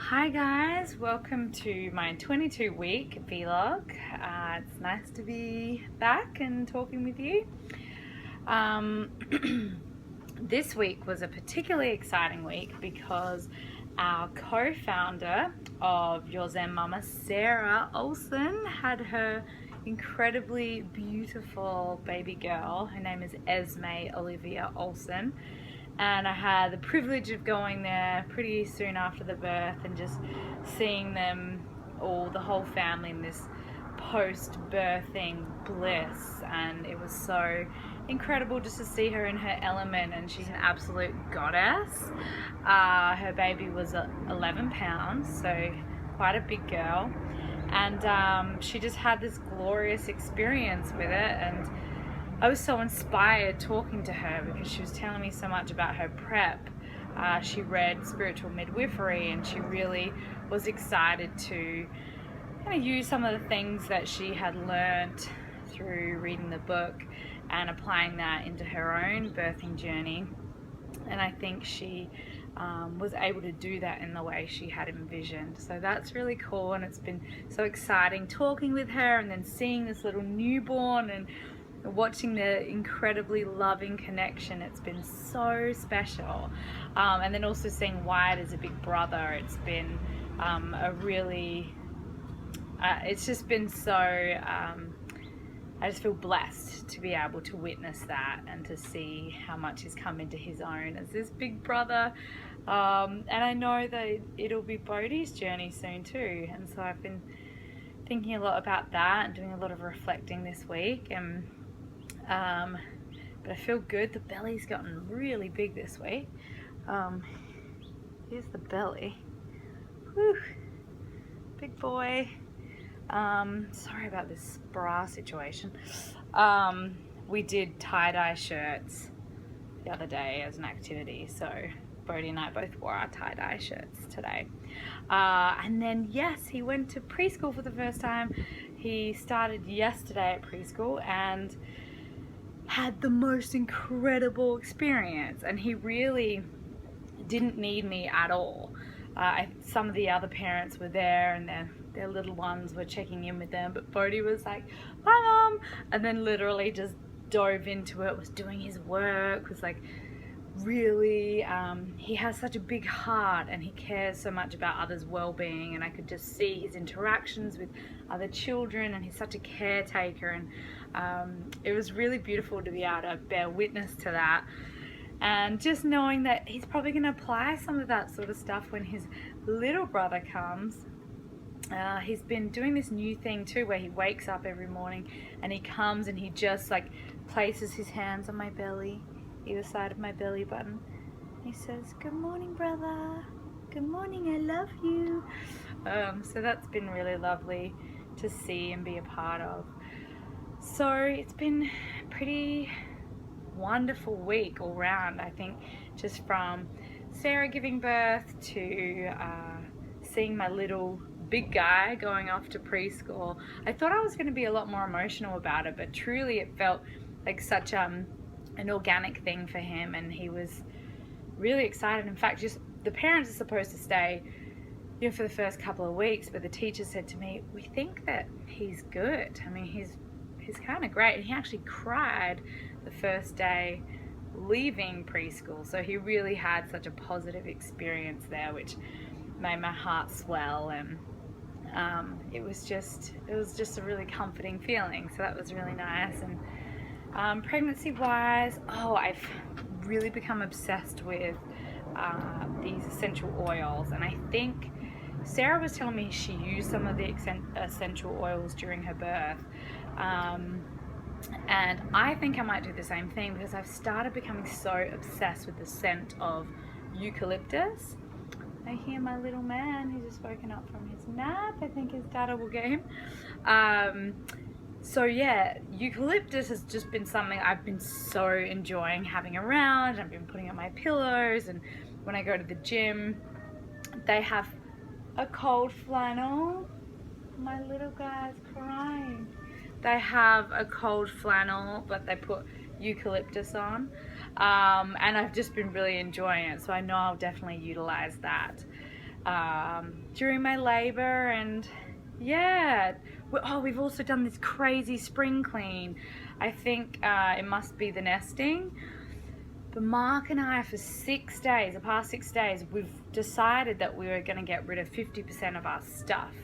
Hi guys, welcome to my 22-week vlog. It's nice to be back and talking with you. Um, this week was a particularly exciting week because our co-founder of Your Zen Mama, Sarah Olsen, had her incredibly beautiful baby girl. Her name is Esme Olivia Olsen. And I had the privilege of going there pretty soon after the birth and just seeing them all, the whole family, in this post-birthing bliss. And it was so incredible just to see her in her element, and she's an absolute goddess. Her baby was 11 pounds, so quite a big girl. And she just had this glorious experience with it, and I was so inspired talking to her because she was telling me so much about her prep. She read Spiritual Midwifery, and she really was excited to kind of use some of the things that she had learnt through reading the book and applying that into her own birthing journey. And I think she was able to do that in the way she had envisioned. So that's really cool, and it's been so exciting talking with her and then seeing this little newborn and watching the incredibly loving connection. It's been so special. And then also seeing Wyatt as a big brother, it's been a really, it's just been so, I just feel blessed to be able to witness that and to see how much has come into his own as this big brother. And I know that it'll be Bodhi's journey soon too. And so I've been thinking a lot about that and doing a lot of reflecting this week. And but I feel good. The belly's gotten really big this week. Here's the belly. Whew. Big boy. Sorry about this bra situation. We did tie-dye shirts the other day as an activity, so Bodhi and I both wore our tie-dye shirts today. And then yes, he went to preschool for the first time. He started yesterday at preschool and had the most incredible experience, and he really didn't need me at all. Some of the other parents were there and their little ones were checking in with them, but Bodhi was like, "Hi Mom," and then literally just dove into it, was doing his work, was like really, he has such a big heart and he cares so much about others' well-being, and I could just see his interactions with other children, and he's such a caretaker, and it was really beautiful to be able to bear witness to that, and just knowing that he's probably going to apply some of that sort of stuff when his little brother comes. He's been doing this new thing too, where he wakes up every morning and he comes and he just like places his hands on my belly, either side of my belly button. He says, "Good morning, brother. Good morning, I love you." So that's been really lovely to see and be a part of. So it's been a pretty wonderful week all round, I think, just from Sarah giving birth to seeing my little big guy going off to preschool. I thought I was going to be a lot more emotional about it, but truly it felt like such an organic thing for him, and he was really excited. In fact, just the parents are supposed to stay, for the first couple of weeks, but the teacher said to me, "We think that he's good. I mean, he's kind of great." And he actually cried the first day leaving preschool, so he really had such a positive experience there, which made my heart swell, and it was just a really comforting feeling. So that was really nice. And pregnancy wise, I've really become obsessed with these essential oils, and I think Sarah was telling me she used some of the essential oils during her birth, and I think I might do the same thing, because I've started becoming so obsessed with the scent of eucalyptus. I hear my little man, he's just woken up from his nap. I think his dada will get him. So yeah, eucalyptus has just been something I've been so enjoying having around. I've been putting on my pillows, and when I go to the gym, they have a cold flannel. My little guy's crying. They have a cold flannel, but they put eucalyptus on, and I've just been really enjoying it, so I know I'll definitely utilize that. during my labor, and yeah. We've also done this crazy spring clean. I think it must be the nesting. But Mark and I, for 6 days, the past 6 days, we've decided that we were going to get rid of 50% of our stuff.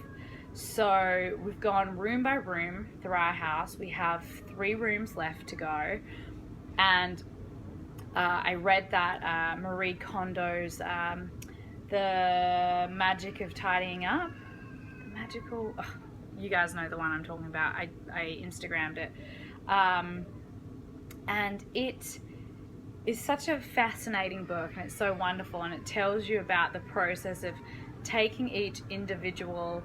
So we've gone room by room through our house. We have 3 rooms left to go. And I read that Marie Kondo's The Magic of Tidying Up. The magical... you guys know the one I'm talking about. I Instagrammed it. And it is such a fascinating book, and it's so wonderful, and it tells you about the process of taking each individual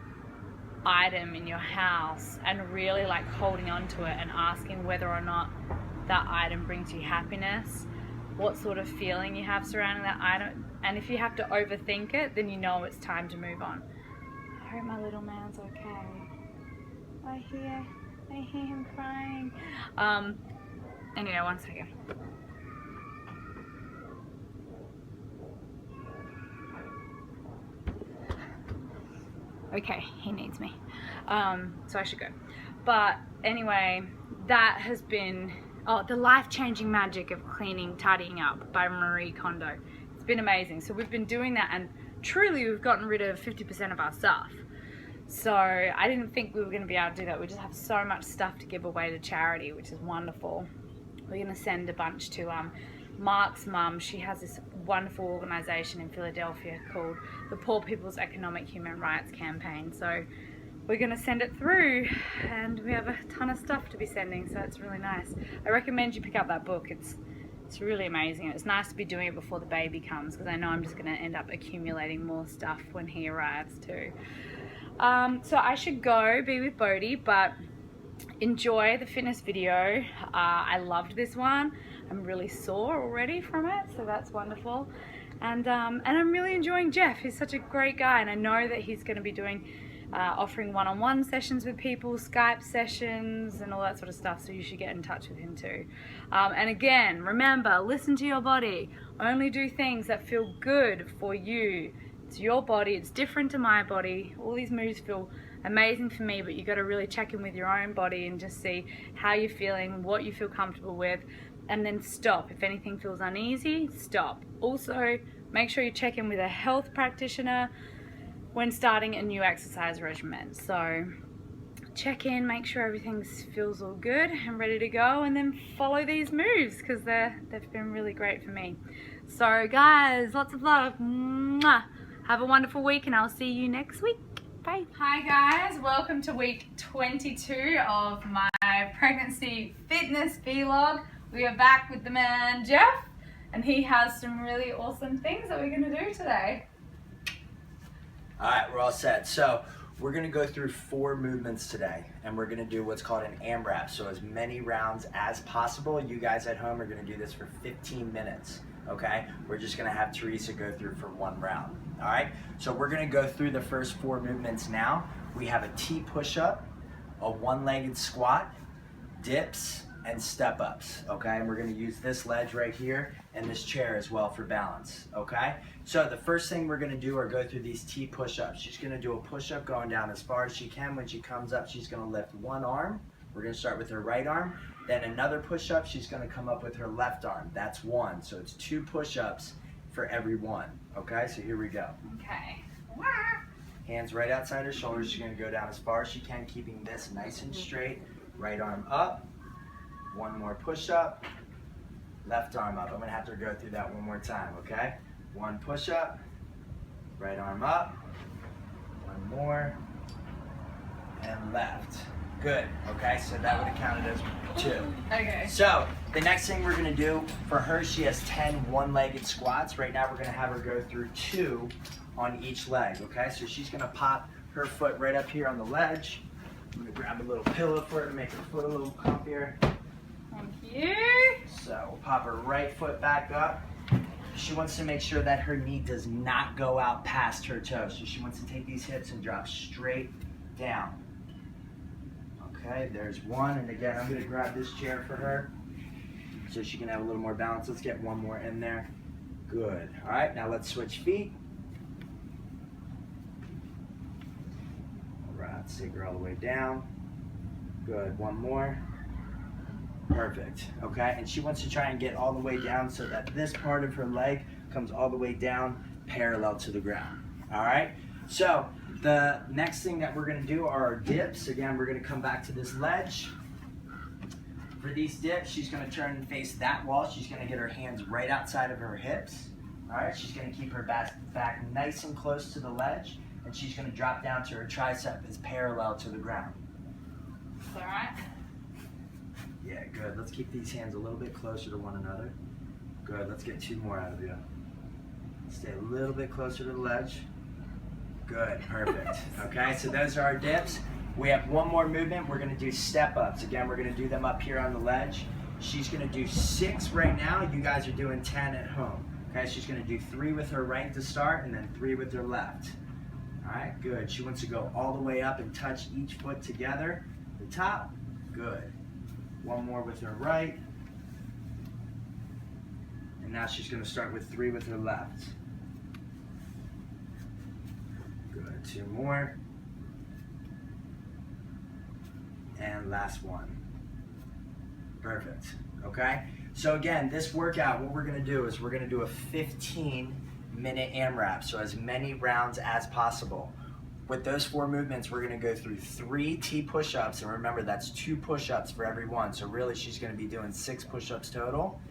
item in your house and really like holding on to it and asking whether or not that item brings you happiness, what sort of feeling you have surrounding that item, and if you have to overthink it, then you know it's time to move on. I hope my little man's okay. I hear him crying. Anyway, one second. Okay, he needs me. So I should go. But anyway, that has been The Life-Changing Magic of Cleaning, Tidying Up by Marie Kondo. It's been amazing. So we've been doing that, and truly we've gotten rid of 50% of our stuff. So I didn't think we were going to be able to do that. We just have so much stuff to give away to charity, which is wonderful. We're going to send a bunch to Mark's mum. She has this wonderful organization in Philadelphia called the Poor People's Economic Human Rights Campaign. So we're going to send it through, and we have a ton of stuff to be sending, so it's really nice. I recommend you pick up that book. It's really amazing. It's nice to be doing it before the baby comes, because I know I'm just going to end up accumulating more stuff when he arrives too. So I should go be with Bodhi, but enjoy the fitness video. I loved this one. I'm really sore already from it, so that's wonderful. And I'm really enjoying Jeff. He's such a great guy, and I know that he's going to be doing offering one-on-one sessions with people, Skype sessions, and all that sort of stuff, so you should get in touch with him too. And again, remember, listen to your body. Only do things that feel good for you. It's your body. It's different to my body. All these moves feel amazing for me, but you got to really check in with your own body and just see how you're feeling, what you feel comfortable with, and then stop. If anything feels uneasy, stop. Also, make sure you check in with a health practitioner when starting a new exercise regimen. So check in, make sure everything feels all good and ready to go, and then follow these moves because they've been really great for me. So guys, lots of love. Mwah. Have a wonderful week, and I'll see you next week. Bye. Hi guys, welcome to week 22 of my pregnancy fitness vlog. We are back with the man Jeff, and he has some really awesome things that we're going to do today. Alright, we're all set. So we're going to go through 4 movements today, and we're going to do what's called an AMRAP. So as many rounds as possible. You guys at home are going to do this for 15 minutes. Okay? We're just going to have Teresa go through for 1 round. Alright? So we're going to go through the first 4 movements now. We have a T push-up, a one-legged squat, dips, and step-ups. Okay? And we're going to use this ledge right here and this chair as well for balance. Okay? So the first thing we're going to do are go through these T push-ups. She's going to do a push-up going down as far as she can. When she comes up, she's going to lift one arm. We're going to start with her right arm. Then another push-up, she's going to come up with her left arm. That's 1. So it's 2 push-ups for every 1. Okay, so here we go. Okay. Hands right outside her shoulders. She's going to go down as far as she can, keeping this nice and straight. Right arm up. 1 more push-up. Left arm up. I'm going to have to go through that 1 more time, okay? 1 push-up. Right arm up. 1 more. And left. Good. Okay, so that would have counted as 2. Okay. So the next thing we're going to do for her, she has 10 one-legged squats. Right now we're going to have her go through 2 on each leg. Okay, so she's going to pop her foot right up here on the ledge. I'm going to grab a little pillow for her to make her foot a little comfier. Thank you. So we'll pop her right foot back up. She wants to make sure that her knee does not go out past her toes. So she wants to take these hips and drop straight down. Okay, there's 1, and again, I'm going to grab this chair for her so she can have a little more balance. Let's get 1 more in there. Good. All right, now let's switch feet. Let's take her all the way down. Good, one more. Perfect, okay? And she wants to try and get all the way down so that this part of her leg comes all the way down parallel to the ground, all right? So the next thing that we're gonna do are our dips. Again, we're gonna come back to this ledge. For these dips, she's gonna turn and face that wall. She's gonna get her hands right outside of her hips, all right? She's gonna keep her back nice and close to the ledge, and she's gonna drop down to her tricep is parallel to the ground. All right. Yeah, good. Let's keep these hands a little bit closer to one another. Good, let's get 2 more out of you. Stay a little bit closer to the ledge. Good, perfect. Okay, so those are our dips. We have one more movement. We're gonna do step ups. Again, we're gonna do them up here on the ledge. She's gonna do 6 right now. You guys are doing 10 at home. Okay, she's gonna do 3 with her right to start and then 3 with her left. All right, good. She wants to go all the way up and touch each foot together. The top, good. One more with her right. And now she's gonna start with 3 with her left. Good, 2 more. And last one. Perfect, okay? So again, this workout, what we're gonna do is we're gonna do a 15-minute AMRAP, so as many rounds as possible. With those 4 movements, we're gonna go through 3 T push-ups, and remember that's 2 push-ups for every one, so really she's gonna be doing 6 push-ups total.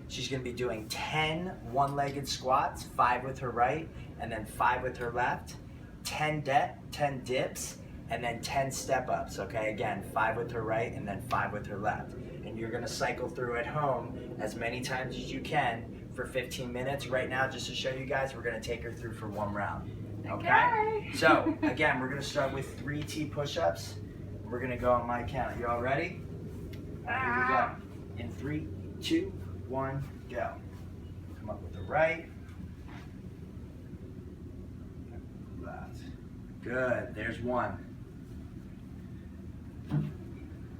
She's gonna be doing 10 one-legged squats, 5 with her right, and then 5 with her left, 10 dips, and then 10 step-ups, okay? Again, 5 with her right, and then 5 with her left. And you're gonna cycle through at home as many times as you can for 15 minutes. Right now, just to show you guys, we're gonna take her through for 1 round. Okay? So, again, we're gonna start with 3 T push-ups. We're gonna go on my count. You all ready? Here we go. In 3, 2, 1, go. Come up with the right. Left. Good, there's 1.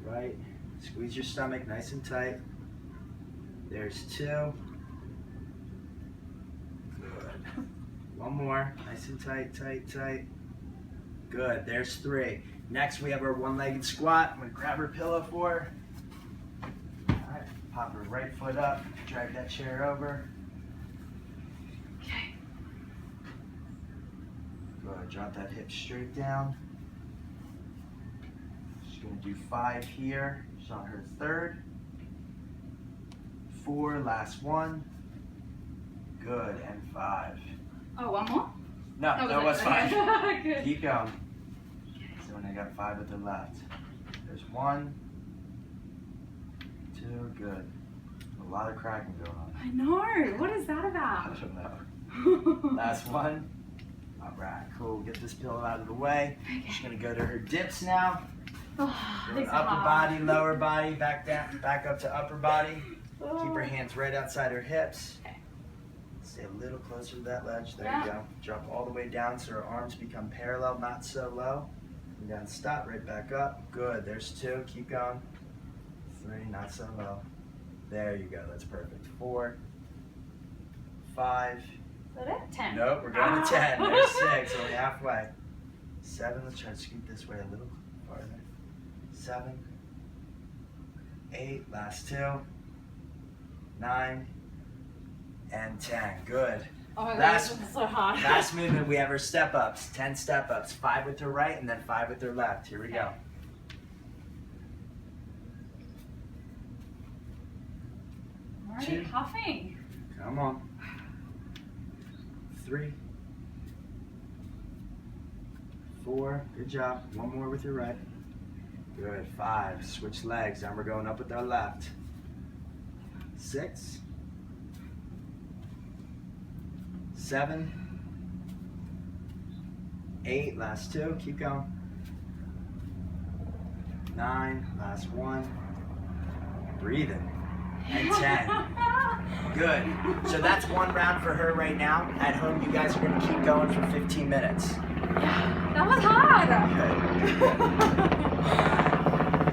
Right. Squeeze your stomach nice and tight. There's 2. Good. 1 more. Nice and tight, tight, tight. Good. There's 3. Next, we have our one-legged squat. I'm going to grab her pillow for her. All right. Pop her right foot up. Drag that chair over. Okay. Good. Drop that hip straight down. She's going to do 5 here. She's on her 3rd. 4. Last one. Good. And 5. Oh, 1 more? No, Oh, that was okay. 5. Good. Keep going. So when I got 5 with the left. There's 1, 2, good. A lot of cracking going on. I know. What is that I about? don't know. Last one. All right, cool. Get this pillow out of the way. She's gonna go to her dips now. Oh, Doing these are upper hard. body, lower body, back down, back up to upper body. Keep her hands right outside her hips. Okay. Stay a little closer to that ledge. There Yeah. you go. Drop all the way down so her arms become parallel, not so low. And then stop, right back up. Good. There's 2. Keep going. 3, not so low. There you go. That's perfect. 4, 5. Is that it? 10. Nope, we're going to 10. There's 6. Only halfway. 7. Let's try to scoot this way a little farther. 7, 8. Last 2. 9 and 10. Good. Oh my god, Last- this is so hard. Last movement, we have our step ups. 10 step ups. 5 with her right and then 5 with her left. Here we go. I'm already 2. puffing. Come on. 3, 4. Good job. 1 more with your right. Good. 5. Switch legs. Now we're going up with our left. 6, 7, 8. Last 2. Keep going. 9. Last 1. Breathing. And 10. Good. So that's 1 round for her right now. At home, you guys are going to keep going for 15 minutes. That was hard. Good.